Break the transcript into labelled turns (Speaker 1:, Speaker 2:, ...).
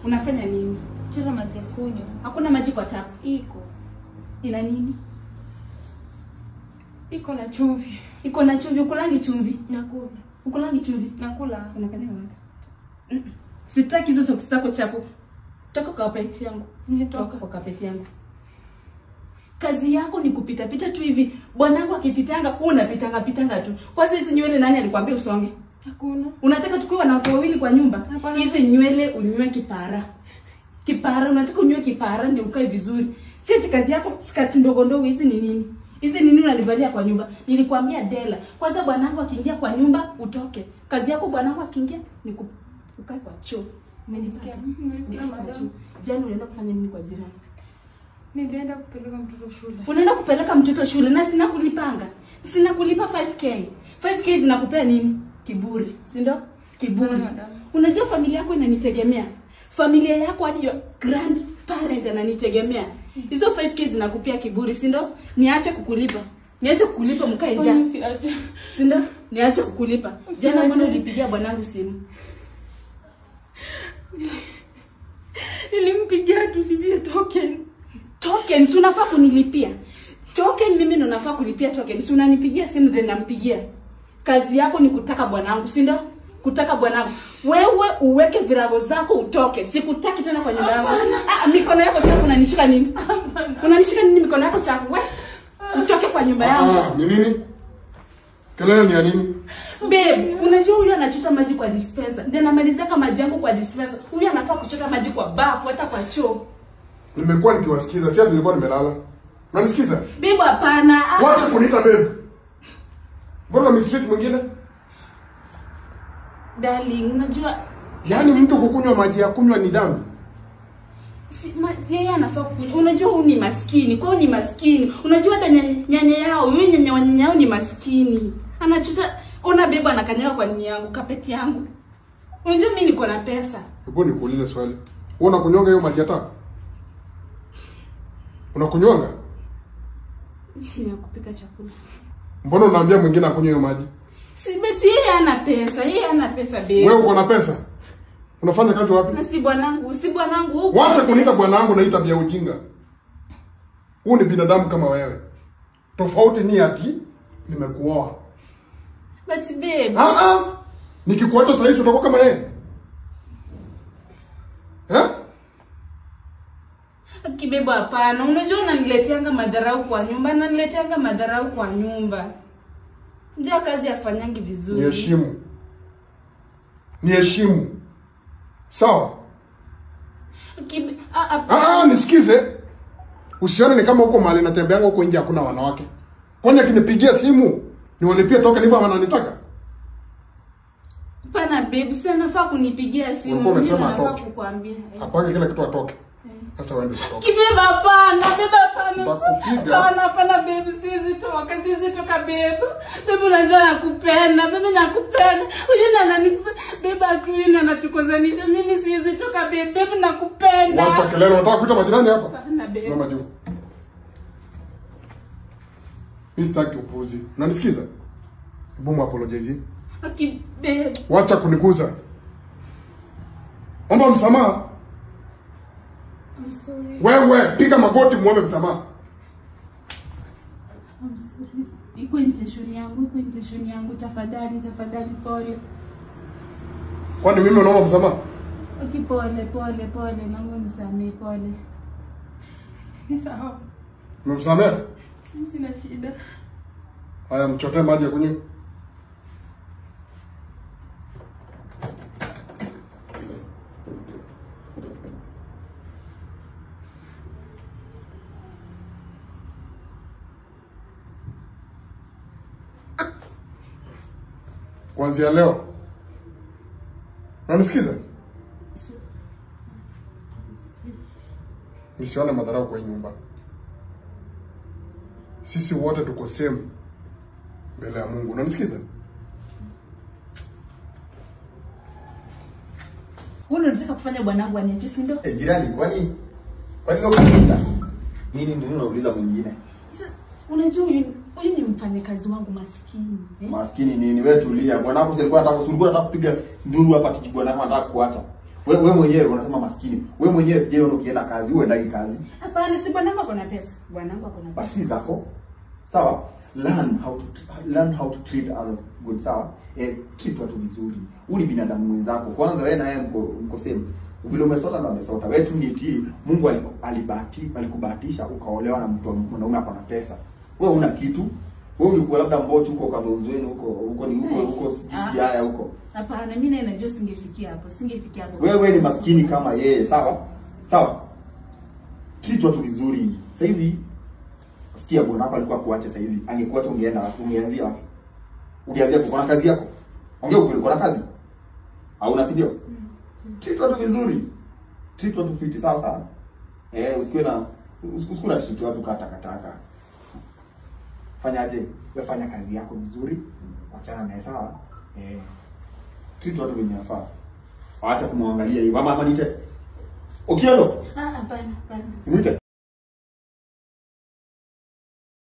Speaker 1: Unafanya nini?
Speaker 2: Chota maji ya kunywa.
Speaker 1: Hakuna maji kwa tap.
Speaker 2: Iko.
Speaker 1: Ina nini?
Speaker 2: Iko na chumvi.
Speaker 1: Iko na chumvi. Ukulangi chumvi?
Speaker 2: Nakula.
Speaker 1: Ukulangi chumvi?
Speaker 2: Nakula.
Speaker 1: Unafanya wapi? Sitaki hizo socks zako chafu. Toka kwa kapeti yangu.
Speaker 2: Nimetoka
Speaker 1: kwa kapeti yangu. Kazi yako ni kupita pita tu hivi. Bwanangu akipitanga, unapitanga tu. Kwanza hizi nywele nani alikwambia usonge?
Speaker 2: Hakuna.
Speaker 1: Unataka tukiwa na watu wawili kwa nyumba? Hizi nywele unywe kipara. Kipara, unataka unywe kipara ndio ukae vizuri. Si eti kazi yako skati ndogo ndogo hizi ni nini? Hizi ni nini unalivalia kwa nyumba? Nilikwambia Dela, kwanza bwanangu akiingia kwa nyumba utoke. Kazi yako bwanangu akiingia ni ukae kwa choo. Umenisikia?
Speaker 2: Madam.
Speaker 1: Jana unaenda kufanya nini kwa jirani?
Speaker 2: Nilienda kupeleka mtoto shule.
Speaker 1: Unaenda kupeleka mtoto shule na sina kulipanga. Sina kulipa 5k. 5k zinakupea nini? Kiburi, si ndio? Kiburi. Unajua familia yako inanitegemea. Familia yako hadi your grandparent ananitegemea. Hizo 5k zinakupea kiburi, si ndio? Niache kukulipa. Niache kukulipa mkae njaa. Si ndio? Niache kukulipa. Jana mbona ulipigia bwanangu simu?
Speaker 2: Nilimpigia tulipie token.
Speaker 1: Token, si unafaa kunilipia. Token mimi ndo nafaa kulipia token. Si unanipigia simu then nampigia. Kazi yako ni kutaka bwanangu, si ndio? Kutaka bwanangu. Wewe uweke virago zako utoke. Sikutaki tena kwa nyumba yangu. Mikono yako chafu unanishika nini? Unanishika nini mikono yako chafu? Wewe utoke kwa nyumba yangu.
Speaker 3: Ni nini? Kelele ni ya nini?
Speaker 1: Babe, unajua huyu anachota maji kwa dispenser. Ndio namalizaka maji yangu kwa dispenser. Huyu anafaa kuchota maji kwa bafu hata kwa choo.
Speaker 3: Nimekuwa nikiwasikiza, si nilikuwa nimelala. Unanisikiza?
Speaker 1: Babe hapana.
Speaker 3: Wacha kuniita babe. Mbona mistreat mwingine?
Speaker 1: Darling, unajua
Speaker 3: yaani mtu kukunywa maji ya kunywa ni dhambi.
Speaker 1: Yeye anafaa kukunywa. Unajua huyu ni maskini. Kwa ni maskini. Unajua hata nyanya yao, yule nyanya yao ni maskini. Anachota ona beba anakanyaga kwa nini yangu, kapeti yangu. Unajua mimi niko na pesa.
Speaker 3: Hebu nikuulize swali. Wewe unakunywanga hiyo maji hata? Unakunywanga?
Speaker 1: Sina kupika chakula.
Speaker 3: Mbona unaambia mwingine akunywe hiyo maji?
Speaker 1: Si yeye ana pesa. Yeye ana pesa babe.
Speaker 3: Wewe uko na pesa? Unafanya kazi wapi?
Speaker 1: Na si bwanangu.
Speaker 3: Wacha kuniita bwanangu na tabia ujinga. Huu ni binadamu kama wewe. Tofauti ni ati nimekuoa.
Speaker 1: But babe.
Speaker 3: Nikikuacha sasa hivi utakuwa kama yeye.
Speaker 1: Kibeba hapana. Unajua unanileteanga madharau kwa nyumba. Njoo kazi afanyangi vizuri.
Speaker 3: Niheshimu. Sawa? Nisikize. Usione ni kama huko mahali natembeanga huko nje hakuna wanawake. Kwani akinipigia simu niwalipie toka nipo wananitaka?
Speaker 1: Hapana babe, sasa nafaa kunipigia simu.
Speaker 3: Mimi nafaa
Speaker 1: kukuambia.
Speaker 3: Apange kila kitu atoke. Sasa wewe ndio toka.
Speaker 1: Kibeba hapana. Hapana babe, sisi toka babe. Babe unajua nakupenda. Huyu beba akiwina anatukozanisha. Mimi sisi toka babe. Babe nakupenda.
Speaker 3: Wacha kelele, unataka kuita majirani hapa? Simama juu. Mr. Upuzi. Unanisikiza? Hebu apologize.
Speaker 1: Babe.
Speaker 3: Wacha kuniguza. Omba msamaha.
Speaker 1: I'm sorry.
Speaker 3: Wewe piga magoti muombe msamaha.
Speaker 1: I'm sorry. Iko intention yangu. Tafadhali pole.
Speaker 3: Kwani mimi unaomba msamaha?
Speaker 1: Pole. Naomba msamaha pole.
Speaker 2: Ni sawa.
Speaker 3: Umemsamehe?
Speaker 2: Sina shida.
Speaker 3: Haya mchotee maji ya kunywa. Kuanzia leo. Unanisikiza? Nisione madharau kwa nyumba. Sisi wote tuko same mbele ya Mungu. Unanisikiza?
Speaker 1: Wewe unataka kufanya bwanangu aniache, si ndio?
Speaker 4: Jirani, kwani leo kuita? Nini ndio unauliza mwingine?
Speaker 1: Unajua huyu ni mfanyakazi wangu maskini.
Speaker 4: Maskini nini? Wewe tulia. Bwanangu alikuwa anataka kupiga nduru hapa tiji bwanangu anataka kuacha. Wewe mwenyewe unasema maskini. Wewe mwenyewe sije ukienda kazi, uendagi kazi.
Speaker 1: Hapana, si bwana wangu ana pesa. Bwana wangu ana pesa.
Speaker 4: Basi zako. Sawa. Learn how to treat others good, sawa? Treat watu vizuri. Uli binadamu mwenzako. Kwanza wewe na yeye mko same. Vile umesota na umesota. Wewe tu ni Mungu alikubahatisha ukaolewa na mtu mwanaume hapa na pesa. Wewe una kitu. Wewe ulikuwa labda mbocho huko kama uzweni huko sijaya huko.
Speaker 1: Hapana, mimi na najua singefikia hapo. Singefikia hapo.
Speaker 4: Wewe ni maskini kama yeye, sawa? Sawa. Treat watu vizuri. Sasa hizi sikia bwana hapa alikuwa kuacha sasa hizi. Angekuacha ungeenda wapi? Ungeanzia wapi? Ungeanzia kwa kazi yako. Ongea ukweli, uko na kazi? Hauna, si ndio? Treat watu vizuri. Treat watu fiti, sawa sawa. Usikue na treat watu katakataka. Fanyaje? Wewe fanya kazi yako vizuri. Achana naye, sawa? Treat watu venye nafaa. Acha kumwangalia hivi. Mama nite. Okiendo.
Speaker 1: Hapana.
Speaker 4: Nite.